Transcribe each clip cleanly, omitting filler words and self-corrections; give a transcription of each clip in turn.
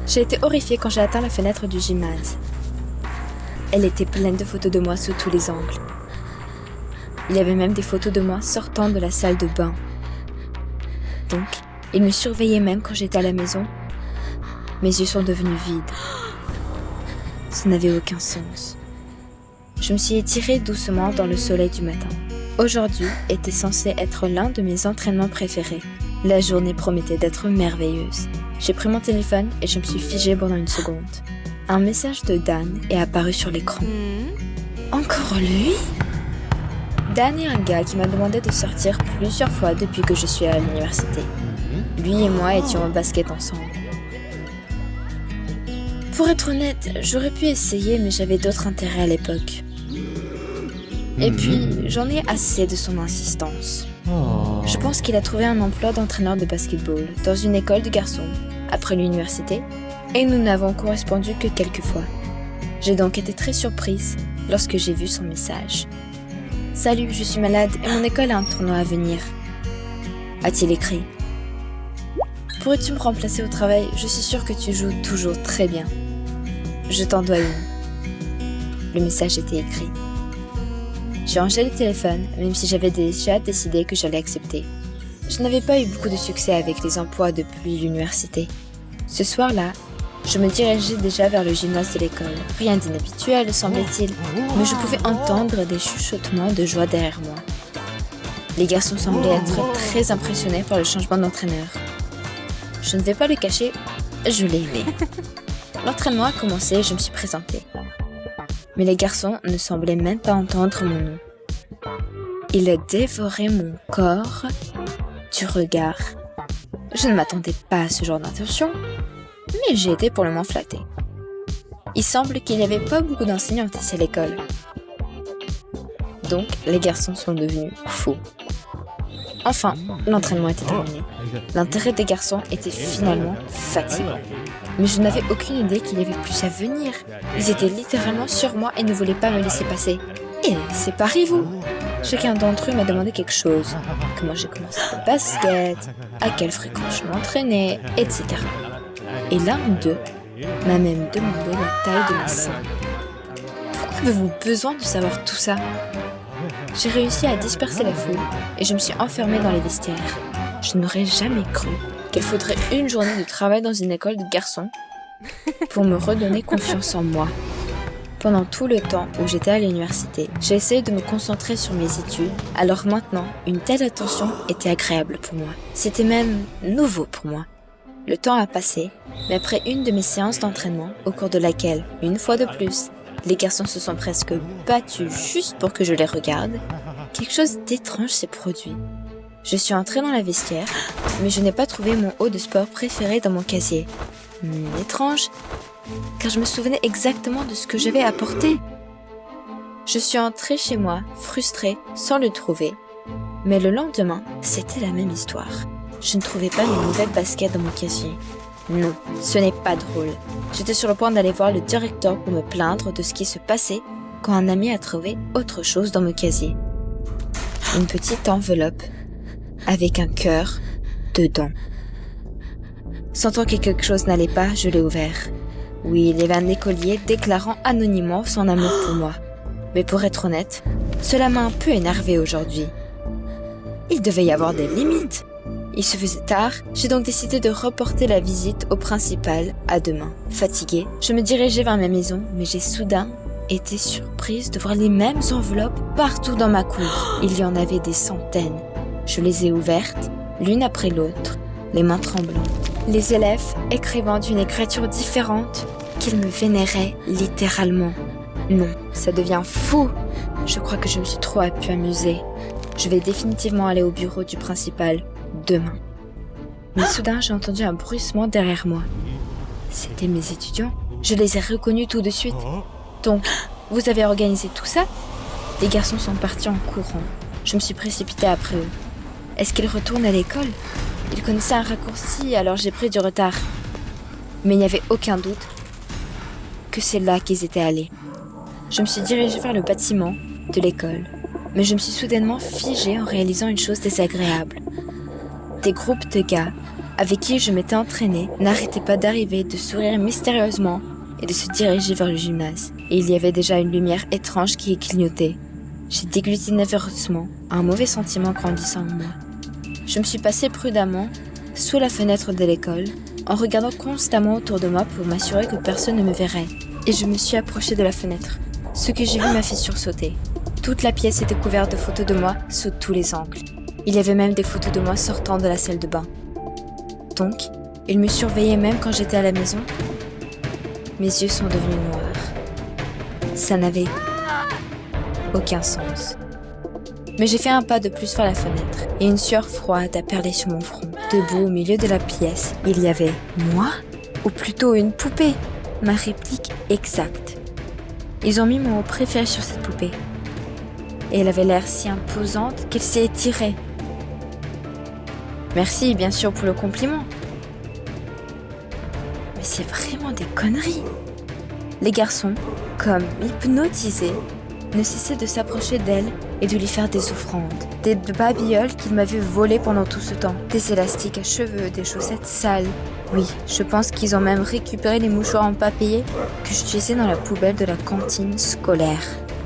J'ai été horrifiée quand j'ai atteint la fenêtre du gymnase. Elle était pleine de photos de moi sous tous les angles. Il y avait même des photos de moi sortant de la salle de bain. Donc, il me surveillait même quand j'étais à la maison. Mes yeux sont devenus vides. Ça n'avait aucun sens. Je me suis étirée doucement dans le soleil du matin. Aujourd'hui était censé être l'un de mes entraînements préférés. La journée promettait d'être merveilleuse. J'ai pris mon téléphone et je me suis figée pendant une seconde. Un message de Dan est apparu sur l'écran. Encore lui ? Dan est un gars qui m'a demandé de sortir plusieurs fois depuis que je suis à l'université. Lui et moi étions au basket ensemble. Pour être honnête, j'aurais pu essayer mais j'avais d'autres intérêts à l'époque. Et puis, j'en ai assez de son insistance. Je pense qu'il a trouvé un emploi d'entraîneur de basketball dans une école de garçons, après l'université, et nous n'avons correspondu que quelques fois. J'ai donc été très surprise lorsque j'ai vu son message. « Salut, je suis malade et mon école a un tournoi à venir. » a-t-il écrit. « Pourrais-tu me remplacer au travail? Je suis sûre que tu joues toujours très bien. Je t'en dois une. » Le message était écrit. J'ai rangé le téléphone, même si j'avais déjà décidé que j'allais accepter. Je n'avais pas eu beaucoup de succès avec les emplois depuis l'université. Ce soir-là, je me dirigeais déjà vers le gymnase de l'école. Rien d'inhabituel, semblait-il, mais je pouvais entendre des chuchotements de joie derrière moi. Les garçons semblaient être très impressionnés par le changement d'entraîneur. Je ne vais pas le cacher, je l'ai aimé. L'entraînement a commencé et je me suis présentée. Mais les garçons ne semblaient même pas entendre mon nom. Ils dévoraient mon corps du regard. Je ne m'attendais pas à ce genre d'intention, mais j'ai été pour le moins flattée. Il semble qu'il n'y avait pas beaucoup d'enseignantes ici à l'école. Donc, les garçons sont devenus fous. Enfin, l'entraînement était terminé. L'intérêt des garçons était finalement fatigant. Mais je n'avais aucune idée qu'il y avait plus à venir. Ils étaient littéralement sur moi et ne voulaient pas me laisser passer. Et séparez-vous! Chacun d'entre eux m'a demandé quelque chose. Comment j'ai commencé le basket, à quelle fréquence je m'entraînais, etc. Et l'un d'eux m'a même demandé la taille de mes seins. Pourquoi avez-vous besoin de savoir tout ça? J'ai réussi à disperser la foule et je me suis enfermée dans les vestiaires. Je n'aurais jamais cru qu'il faudrait une journée de travail dans une école de garçons pour me redonner confiance en moi. Pendant tout le temps où j'étais à l'université, j'ai essayé de me concentrer sur mes études, alors maintenant, une telle attention était agréable pour moi. C'était même nouveau pour moi. Le temps a passé, mais après une de mes séances d'entraînement, au cours de laquelle, une fois de plus, les garçons se sont presque battus juste pour que je les regarde, quelque chose d'étrange s'est produit. Je suis entrée dans la vestiaire, mais je n'ai pas trouvé mon haut de sport préféré dans mon casier. Étrange, car je me souvenais exactement de ce que j'avais apporté. Je suis entrée chez moi, frustrée, sans le trouver. Mais le lendemain, c'était la même histoire. Je ne trouvais pas mes nouvelles baskets dans mon casier. Non, ce n'est pas drôle. J'étais sur le point d'aller voir le directeur pour me plaindre de ce qui se passait quand un ami a trouvé autre chose dans mon casier. Une petite enveloppe avec un cœur dedans. Sentant que quelque chose n'allait pas, je l'ai ouvert. Oui, il y avait un écolier déclarant anonymement son amour pour moi. Mais pour être honnête, cela m'a un peu énervée aujourd'hui. Il devait y avoir des limites. Il se faisait tard, j'ai donc décidé de reporter la visite au principal à demain. Fatiguée, je me dirigeais vers ma maison, mais j'ai soudain été surprise de voir les mêmes enveloppes partout dans ma cour. Il y en avait des centaines. Je les ai ouvertes, l'une après l'autre, les mains tremblantes. Les élèves écrivant d'une écriture différente qu'ils me vénéraient littéralement. Non, ça devient fou. Je crois que je me suis trop amusée. Je vais définitivement aller au bureau du principal demain. Mais soudain, j'ai entendu un bruissement derrière moi. C'étaient mes étudiants. Je les ai reconnus tout de suite. Donc, vous avez organisé tout ça? Les garçons sont partis en courant. Je me suis précipitée après eux. Est-ce qu'ils retournent à l'école? Ils connaissaient un raccourci, alors j'ai pris du retard. Mais il n'y avait aucun doute que c'est là qu'ils étaient allés. Je me suis dirigée vers le bâtiment de l'école, mais je me suis soudainement figée en réalisant une chose désagréable. Des groupes de gars avec qui je m'étais entraînée, n'arrêtait pas d'arriver, de sourire mystérieusement et de se diriger vers le gymnase. Et il y avait déjà une lumière étrange qui y clignotait. J'ai dégluti nerveusement, un mauvais sentiment grandissant en moi. Je me suis passée prudemment sous la fenêtre de l'école, en regardant constamment autour de moi pour m'assurer que personne ne me verrait. Et je me suis approchée de la fenêtre. Ce que j'ai vu m'a fait sursauter. Toute la pièce était couverte de photos de moi sous tous les angles. Il y avait même des photos de moi sortant de la salle de bain. Donc, il me surveillait même quand j'étais à la maison. Mes yeux sont devenus noirs. Ça n'avait aucun sens. Mais j'ai fait un pas de plus vers la fenêtre et une sueur froide a perlé sur mon front. Debout au milieu de la pièce, il y avait moi, ou plutôt une poupée, ma réplique exacte. Ils ont mis mon mot préféré sur cette poupée. Et elle avait l'air si imposante qu'elle s'est étirée. Merci bien sûr pour le compliment. Mais c'est vraiment des conneries. Les garçons, comme hypnotisés, ne cessaient de s'approcher d'elle et de lui faire des offrandes. Des babioles qu'ils m'avaient volées pendant tout ce temps. Des élastiques à cheveux, des chaussettes sales. Oui, je pense qu'ils ont même récupéré les mouchoirs empaillés que j'utilisais dans la poubelle de la cantine scolaire.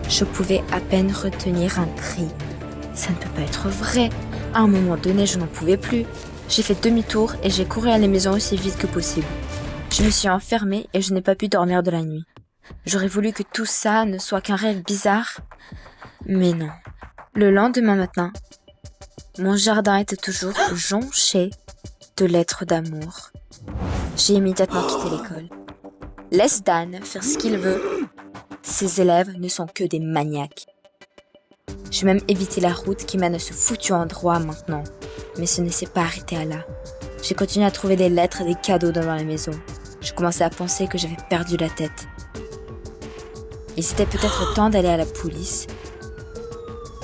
Je pouvais à peine retenir un cri. Ça ne peut pas être vrai. À un moment donné, je n'en pouvais plus. J'ai fait demi-tour et j'ai couru à la maison aussi vite que possible. Je me suis enfermée et je n'ai pas pu dormir de la nuit. J'aurais voulu que tout ça ne soit qu'un rêve bizarre. Mais non. Le lendemain matin, mon jardin était toujours jonché de lettres d'amour. J'ai immédiatement quitté l'école. Laisse Dan faire ce qu'il veut. Ses élèves ne sont que des maniaques. J'ai même évité la route qui mène à ce foutu endroit maintenant. Mais ce ne s'est pas arrêté à là. J'ai continué à trouver des lettres et des cadeaux devant la maison. Je commençais à penser que j'avais perdu la tête. Il était peut-être temps d'aller à la police.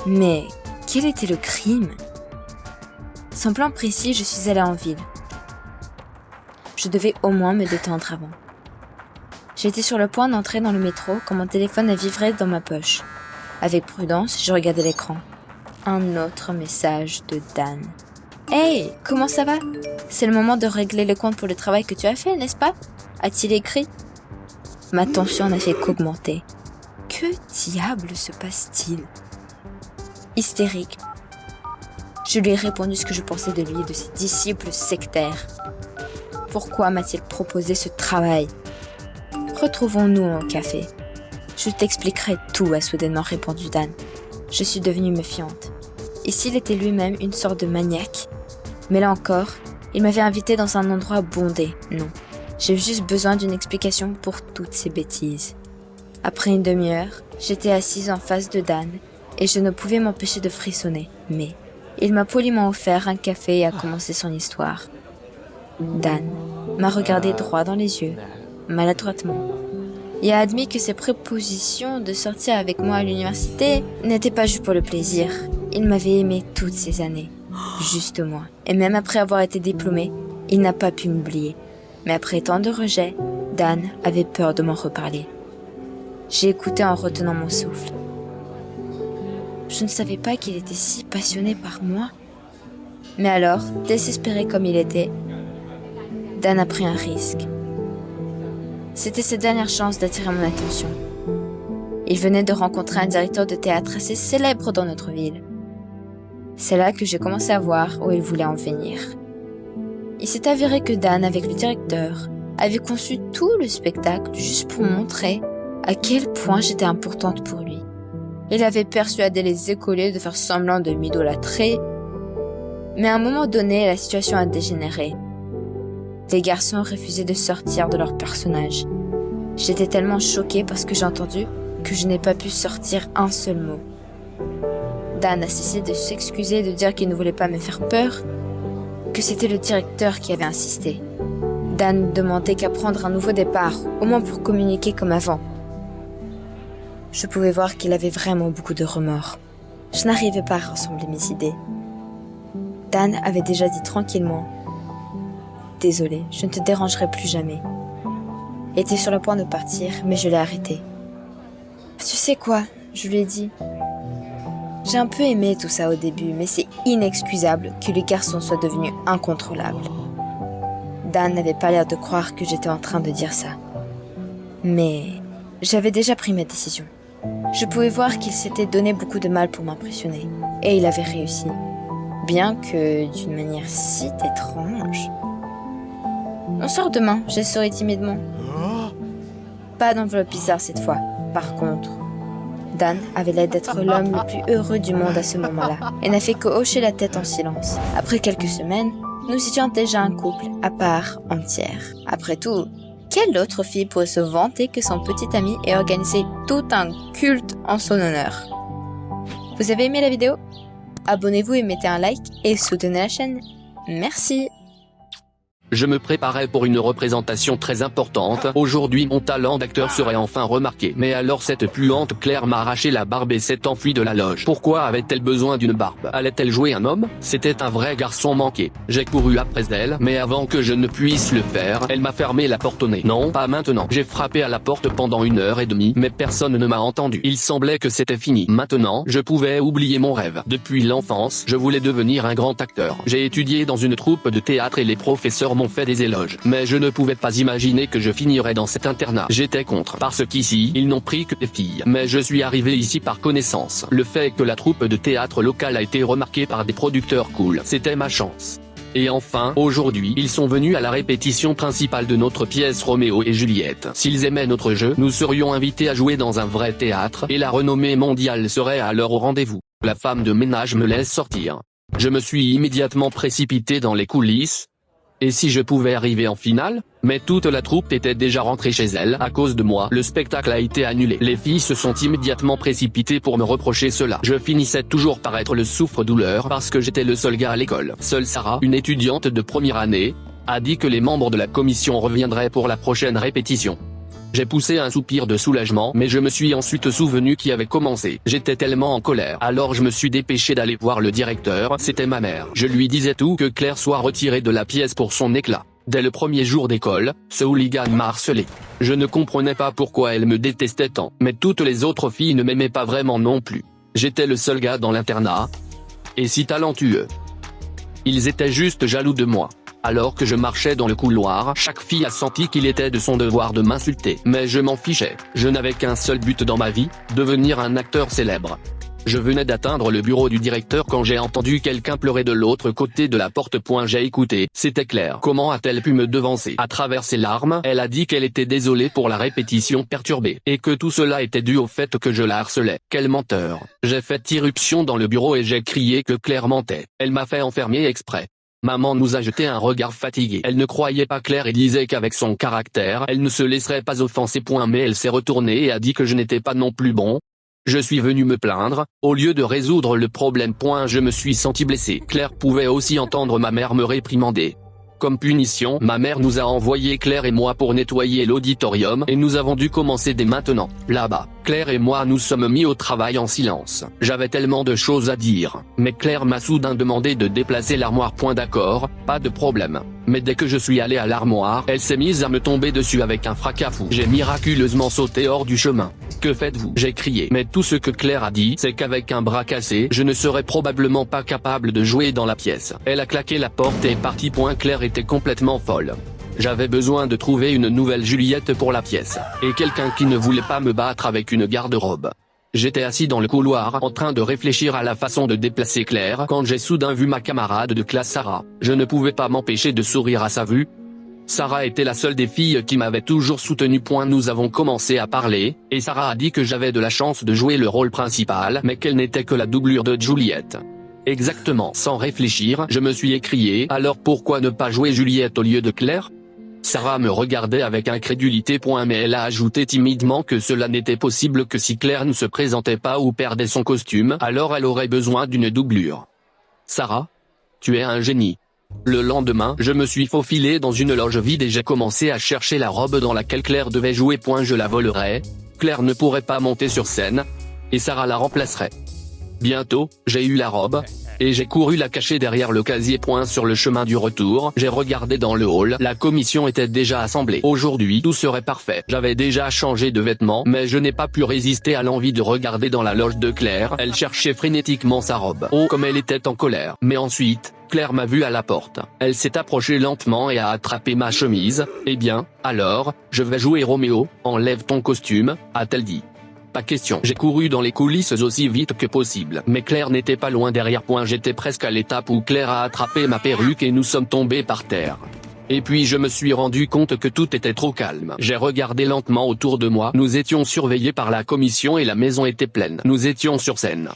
Mais quel était le crime? Sans plan précis, je suis allée en ville. Je devais au moins me détendre avant. J'étais sur le point d'entrer dans le métro quand mon téléphone a vibré dans ma poche. Avec prudence, je regardais l'écran. Un autre message de Dan. « Hey, comment ça va? C'est le moment de régler les comptes pour le travail que tu as fait, n'est-ce pas ?» a-t-il écrit. Ma tension n'a fait qu'augmenter. Que diable se passe-t-il? Hystérique, je lui ai répondu ce que je pensais de lui et de ses disciples sectaires. Pourquoi m'a-t-il proposé ce travail? Retrouvons-nous au café. Je t'expliquerai tout, a soudainement répondu Dan. Je suis devenue méfiante. Et s'il était lui-même une sorte de maniaque? Mais là encore, il m'avait invité dans un endroit bondé. Non, j'ai juste besoin d'une explication pour toutes ces bêtises. Après une demi-heure, j'étais assise en face de Dan et je ne pouvais m'empêcher de frissonner. Mais il m'a poliment offert un café et a commencé son histoire. Dan m'a regardé droit dans les yeux, maladroitement, et a admis que ses prépositions de sortir avec moi à l'université n'étaient pas juste pour le plaisir. Il m'avait aimé toutes ces années, juste moi. Et même après avoir été diplômé, il n'a pas pu m'oublier. Mais après tant de rejets, Dan avait peur de m'en reparler. J'ai écouté en retenant mon souffle. Je ne savais pas qu'il était si passionné par moi. Mais alors, désespéré comme il était, Dan a pris un risque. C'était sa dernière chance d'attirer mon attention. Il venait de rencontrer un directeur de théâtre assez célèbre dans notre ville. C'est là que j'ai commencé à voir où il voulait en venir. Il s'est avéré que Dan, avec le directeur, avait conçu tout le spectacle juste pour montrer à quel point j'étais importante pour lui. Il avait persuadé les écoliers de faire semblant de m'idolâtrer, mais à un moment donné, la situation a dégénéré. Les garçons refusaient de sortir de leur personnage. J'étais tellement choquée par ce que j'ai entendu que je n'ai pas pu sortir un seul mot. Dan a cessé de s'excuser et de dire qu'il ne voulait pas me faire peur, que c'était le directeur qui avait insisté. Dan ne demandait qu'à prendre un nouveau départ, au moins pour communiquer comme avant. Je pouvais voir qu'il avait vraiment beaucoup de remords. Je n'arrivais pas à rassembler mes idées. Dan avait déjà dit tranquillement « Désolé, je ne te dérangerai plus jamais. » Il était sur le point de partir, mais je l'ai arrêté. « Tu sais quoi ?» je lui ai dit. « J'ai un peu aimé tout ça au début, mais c'est inexcusable que les garçons soient devenus incontrôlables. Dan n'avait pas l'air de croire que j'étais en train de dire ça. Mais j'avais déjà pris ma décision. Je pouvais voir qu'il s'était donné beaucoup de mal pour m'impressionner. Et il avait réussi. Bien que d'une manière si étrange. On sort demain, j'ai souri timidement. Pas d'enveloppe bizarre cette fois. Par contre, Dan avait l'air d'être l'homme le plus heureux du monde à ce moment-là et n'a fait que hocher la tête en silence. Après quelques semaines, nous étions déjà un couple à part entière. Après tout, quelle autre fille pourrait se vanter que son petit ami ait organisé tout un culte en son honneur? Vous avez aimé la vidéo? Abonnez-vous et mettez un like et soutenez la chaîne. Merci! Je me préparais pour une représentation très importante. Aujourd'hui mon talent d'acteur serait enfin remarqué. Mais alors cette puante Claire m'a arraché la barbe et s'est enfuie de la loge. Pourquoi avait-elle besoin d'une barbe? Allait-elle jouer un homme? C'était un vrai garçon manqué. J'ai couru après elle, mais avant que je ne puisse le faire, elle m'a fermé la porte au nez. Non, pas maintenant. J'ai frappé à la porte pendant 1h30, mais personne ne m'a entendu. Il semblait que c'était fini. Maintenant, je pouvais oublier mon rêve. Depuis l'enfance, je voulais devenir un grand acteur. J'ai étudié dans une troupe de théâtre et les professeurs m'ont fait des éloges. Mais je ne pouvais pas imaginer que je finirais dans cet internat. J'étais contre, parce qu'ici, ils n'ont pris que des filles. Mais je suis arrivé ici par connaissance. Le fait que la troupe de théâtre locale a été remarquée par des producteurs cool, c'était ma chance. Et enfin, aujourd'hui, ils sont venus à la répétition principale de notre pièce Roméo et Juliette. S'ils aimaient notre jeu, nous serions invités à jouer dans un vrai théâtre, et la renommée mondiale serait alors au rendez-vous. La femme de ménage me laisse sortir. Je me suis immédiatement précipité dans les coulisses. Et si je pouvais arriver en finale? Mais toute la troupe était déjà rentrée chez elle. À cause de moi, le spectacle a été annulé. Les filles se sont immédiatement précipitées pour me reprocher cela. Je finissais toujours par être le souffre-douleur parce que j'étais le seul gars à l'école. Seule Sarah, une étudiante de première année, a dit que les membres de la commission reviendraient pour la prochaine répétition. J'ai poussé un soupir de soulagement, mais je me suis ensuite souvenu qui avait commencé. J'étais tellement en colère. Alors je me suis dépêché d'aller voir le directeur, c'était ma mère. Je lui disais tout, que Claire soit retirée de la pièce pour son éclat. Dès le premier jour d'école, ce hooligan m'a harcelé. Je ne comprenais pas pourquoi elle me détestait tant, mais toutes les autres filles ne m'aimaient pas vraiment non plus. J'étais le seul gars dans l'internat, et si talentueux. Ils étaient juste jaloux de moi. Alors que je marchais dans le couloir, chaque fille a senti qu'il était de son devoir de m'insulter. Mais je m'en fichais. Je n'avais qu'un seul but dans ma vie, devenir un acteur célèbre. Je venais d'atteindre le bureau du directeur quand j'ai entendu quelqu'un pleurer de l'autre côté de la porte. J'ai écouté, c'était Claire. Comment a-t-elle pu me devancer? À travers ses larmes, elle a dit qu'elle était désolée pour la répétition perturbée, et que tout cela était dû au fait que je la harcelais. Quel menteur. J'ai fait irruption dans le bureau et j'ai crié que Claire mentait. Elle m'a fait enfermer exprès. Maman nous a jeté un regard fatigué. Elle ne croyait pas Claire et disait qu'avec son caractère, elle ne se laisserait pas offenser. Mais elle s'est retournée et a dit que je n'étais pas non plus bon. Je suis venu me plaindre, au lieu de résoudre le problème. Je me suis senti blessé. Claire pouvait aussi entendre ma mère me réprimander. Comme punition, ma mère nous a envoyé Claire et moi pour nettoyer l'auditorium et nous avons dû commencer dès maintenant. Là-bas, Claire et moi nous sommes mis au travail en silence. J'avais tellement de choses à dire, mais Claire m'a soudain demandé de déplacer l'armoire. D'accord, pas de problème. Mais dès que je suis allé à l'armoire, elle s'est mise à me tomber dessus avec un fracas fou. J'ai miraculeusement sauté hors du chemin. Que faites-vous? J'ai crié. Mais tout ce que Claire a dit, c'est qu'avec un bras cassé, je ne serais probablement pas capable de jouer dans la pièce. Elle a claqué la porte et est partie. Claire était complètement folle. J'avais besoin de trouver une nouvelle Juliette pour la pièce, et quelqu'un qui ne voulait pas me battre avec une garde-robe. J'étais assis dans le couloir en train de réfléchir à la façon de déplacer Claire quand j'ai soudain vu ma camarade de classe Sarah. Je ne pouvais pas m'empêcher de sourire à sa vue. Sarah était la seule des filles qui m'avait toujours soutenu. Nous avons commencé à parler, et Sarah a dit que j'avais de la chance de jouer le rôle principal mais qu'elle n'était que la doublure de Juliette. Exactement. Sans réfléchir, je me suis écrié, alors pourquoi ne pas jouer Juliette au lieu de Claire? Sarah me regardait avec incrédulité. Mais elle a ajouté timidement que cela n'était possible que si Claire ne se présentait pas ou perdait son costume, alors elle aurait besoin d'une doublure. Sarah? Tu es un génie. Le lendemain, je me suis faufilé dans une loge vide et j'ai commencé à chercher la robe dans laquelle Claire devait jouer. Je la volerais. Claire ne pourrait pas monter sur scène, et Sarah la remplacerait. Bientôt, j'ai eu la robe, et j'ai couru la cacher derrière le casier. Sur le chemin du retour, j'ai regardé dans le hall, la commission était déjà assemblée. Aujourd'hui tout serait parfait. J'avais déjà changé de vêtements, mais je n'ai pas pu résister à l'envie de regarder dans la loge de Claire. Elle cherchait frénétiquement sa robe. Oh, comme elle était en colère. Mais ensuite, Claire m'a vu à la porte. Elle s'est approchée lentement et a attrapé ma chemise. Eh bien, alors, je vais jouer Roméo, enlève ton costume, a-t-elle dit. Pas question. J'ai couru dans les coulisses aussi vite que possible. Mais Claire n'était pas loin derrière. J'étais presque à l'étape où Claire a attrapé ma perruque et nous sommes tombés par terre. Et puis je me suis rendu compte que tout était trop calme. J'ai regardé lentement autour de moi. Nous étions surveillés par la commission et la maison était pleine. Nous étions sur scène.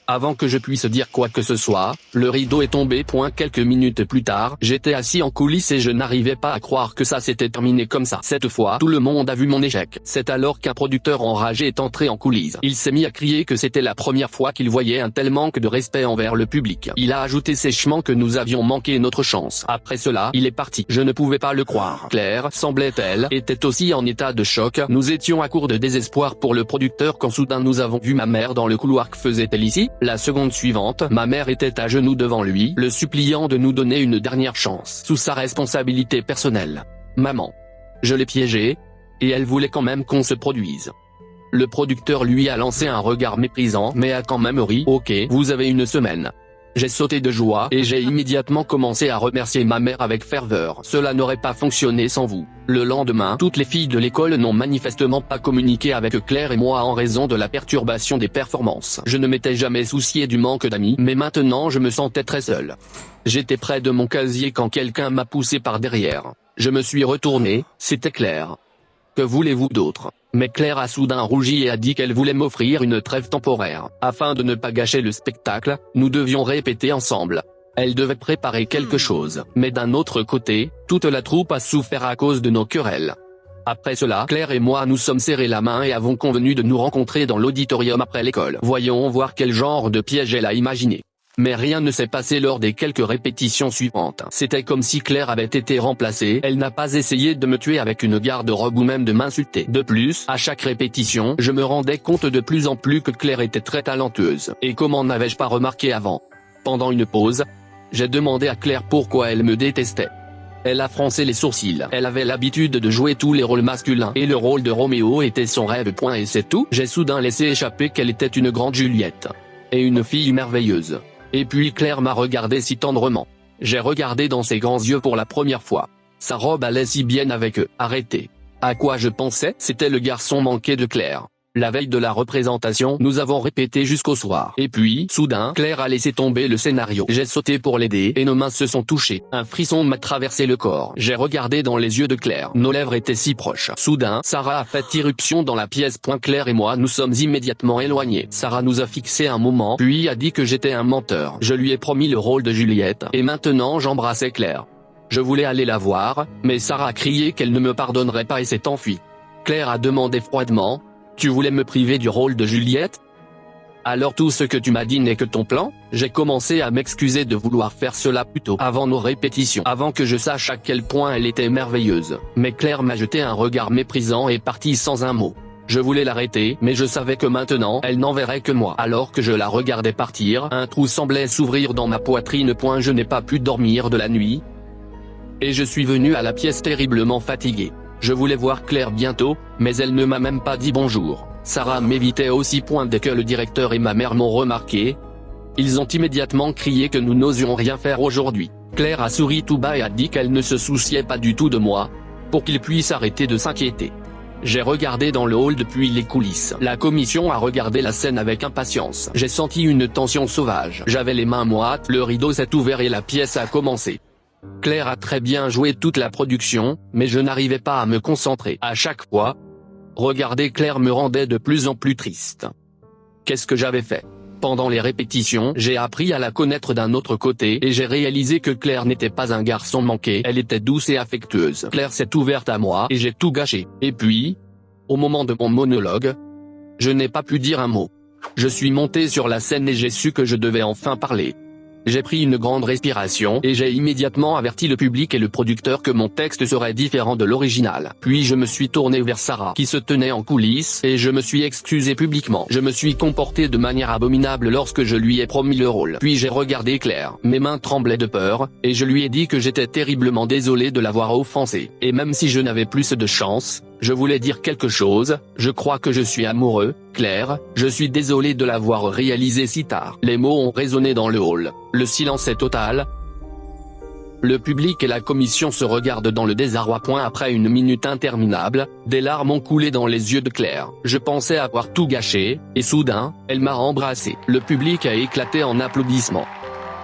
Avant que je puisse dire quoi que ce soit, le rideau est tombé. Quelques minutes plus tard, j'étais assis en coulisses et je n'arrivais pas à croire que ça s'était terminé comme ça. Cette fois, tout le monde a vu mon échec. C'est alors qu'un producteur enragé est entré en coulisses. Il s'est mis à crier que c'était la première fois qu'il voyait un tel manque de respect envers le public. Il a ajouté sèchement que nous avions manqué notre chance. Après cela, il est parti. Je ne pouvais pas le croire. Claire, semblait-elle, était aussi en état de choc. Nous étions à court de désespoir pour le producteur quand soudain nous avons vu ma mère dans le couloir. Que faisait-elle ici? La seconde suivante, ma mère était à genoux devant lui, le suppliant de nous donner une dernière chance, sous sa responsabilité personnelle. Maman. Je l'ai piégée, et elle voulait quand même qu'on se produise. Le producteur lui a lancé un regard méprisant, mais a quand même ri. Ok, vous avez une semaine. J'ai sauté de joie, et j'ai immédiatement commencé à remercier ma mère avec ferveur. Cela n'aurait pas fonctionné sans vous. Le lendemain, toutes les filles de l'école n'ont manifestement pas communiqué avec Claire et moi en raison de la perturbation des performances. Je ne m'étais jamais soucié du manque d'amis, mais maintenant je me sentais très seul. J'étais près de mon casier quand quelqu'un m'a poussé par derrière. Je me suis retourné, c'était Claire. Que voulez-vous d'autre? Mais Claire a soudain rougi et a dit qu'elle voulait m'offrir une trêve temporaire. Afin de ne pas gâcher le spectacle, nous devions répéter ensemble. Elle devait préparer quelque chose, mais d'un autre côté, toute la troupe a souffert à cause de nos querelles. Après cela, Claire et moi nous sommes serrés la main et avons convenu de nous rencontrer dans l'auditorium après l'école. Voyons voir quel genre de piège elle a imaginé. Mais rien ne s'est passé lors des quelques répétitions suivantes. C'était comme si Claire avait été remplacée. Elle n'a pas essayé de me tuer avec une garde-robe ou même de m'insulter. De plus, à chaque répétition, je me rendais compte de plus en plus que Claire était très talentueuse. Et comment n'avais-je pas remarqué avant? Pendant une pause, j'ai demandé à Claire pourquoi elle me détestait. Elle a froncé les sourcils. Elle avait l'habitude de jouer tous les rôles masculins et le rôle de Roméo était son rêve. Et c'est tout. J'ai soudain laissé échapper qu'elle était une grande Juliette. Et une fille merveilleuse. Et puis Claire m'a regardé si tendrement. J'ai regardé dans ses grands yeux pour la première fois. Sa robe allait si bien avec eux. Arrêtez. À quoi je pensais? C'était le garçon manqué de Claire. La veille de la représentation, nous avons répété jusqu'au soir. Et puis, soudain, Claire a laissé tomber le scénario. J'ai sauté pour l'aider et nos mains se sont touchées. Un frisson m'a traversé le corps. J'ai regardé dans les yeux de Claire. Nos lèvres étaient si proches. Soudain, Sarah a fait irruption dans la pièce. Claire et moi nous sommes immédiatement éloignés. Sarah nous a fixé un moment, puis a dit que j'étais un menteur. Je lui ai promis le rôle de Juliette, et maintenant j'embrassais Claire. Je voulais aller la voir, mais Sarah a crié qu'elle ne me pardonnerait pas et s'est enfuie. Claire a demandé froidement: tu voulais me priver du rôle de Juliette? Alors tout ce que tu m'as dit n'est que ton plan? J'ai commencé à m'excuser de vouloir faire cela plus tôt, avant nos répétitions, avant que je sache à quel point elle était merveilleuse. Mais Claire m'a jeté un regard méprisant et partit sans un mot. Je voulais l'arrêter, mais je savais que maintenant, elle n'enverrait que moi. Alors que je la regardais partir, un trou semblait s'ouvrir dans ma poitrine. Je n'ai pas pu dormir de la nuit. Et je suis venu à la pièce terriblement fatigué. Je voulais voir Claire bientôt, mais elle ne m'a même pas dit bonjour. Sarah m'évitait aussi. Dès que le directeur et ma mère m'ont remarqué, ils ont immédiatement crié que nous n'osions rien faire aujourd'hui. Claire a souri tout bas et a dit qu'elle ne se souciait pas du tout de moi, pour qu'il puisse arrêter de s'inquiéter. J'ai regardé dans le hall depuis les coulisses. La commission a regardé la scène avec impatience. J'ai senti une tension sauvage. J'avais les mains moites, le rideau s'est ouvert et la pièce a commencé. Claire a très bien joué toute la production, mais je n'arrivais pas à me concentrer. À chaque fois, regarder Claire me rendait de plus en plus triste. Qu'est-ce que j'avais fait? Pendant les répétitions, j'ai appris à la connaître d'un autre côté et j'ai réalisé que Claire n'était pas un garçon manqué, elle était douce et affectueuse. Claire s'est ouverte à moi et j'ai tout gâché. Et puis, au moment de mon monologue, je n'ai pas pu dire un mot. Je suis monté sur la scène et j'ai su que je devais enfin parler. J'ai pris une grande respiration et j'ai immédiatement averti le public et le producteur que mon texte serait différent de l'original. Puis je me suis tourné vers Sarah qui se tenait en coulisses et je me suis excusé publiquement. Je me suis comporté de manière abominable lorsque je lui ai promis le rôle. Puis j'ai regardé Claire. Mes mains tremblaient de peur et je lui ai dit que j'étais terriblement désolé de l'avoir offensée. Et même si je n'avais plus de chance, je voulais dire quelque chose. Je crois que je suis amoureux, Claire, je suis désolé de l'avoir réalisé si tard. Les mots ont résonné dans le hall. Le silence est total. Le public et la commission se regardent dans le désarroi. Après une minute interminable, des larmes ont coulé dans les yeux de Claire. Je pensais avoir tout gâché, et soudain, elle m'a embrassé. Le public a éclaté en applaudissements.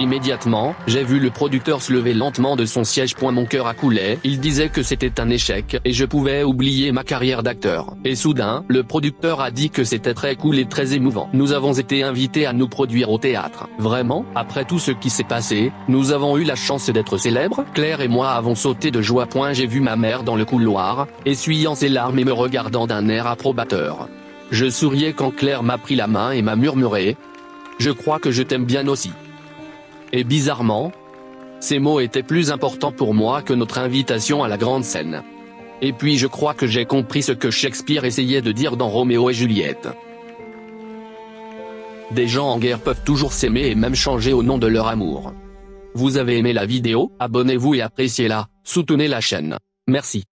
Immédiatement, j'ai vu le producteur se lever lentement de son siège. Mon cœur a coulé, il disait que c'était un échec et je pouvais oublier ma carrière d'acteur. Et soudain, le producteur a dit que c'était très cool et très émouvant. Nous avons été invités à nous produire au théâtre. Vraiment, après tout ce qui s'est passé, nous avons eu la chance d'être célèbres. Claire et moi avons sauté de joie. J'ai vu ma mère dans le couloir, essuyant ses larmes et me regardant d'un air approbateur. Je souriais quand Claire m'a pris la main et m'a murmuré « Je crois que je t'aime bien aussi ». Et bizarrement, ces mots étaient plus importants pour moi que notre invitation à la grande scène. Et puis je crois que j'ai compris ce que Shakespeare essayait de dire dans Roméo et Juliette. Des gens en guerre peuvent toujours s'aimer et même changer au nom de leur amour. Vous avez aimé la vidéo? Abonnez-vous et appréciez-la, soutenez la chaîne. Merci.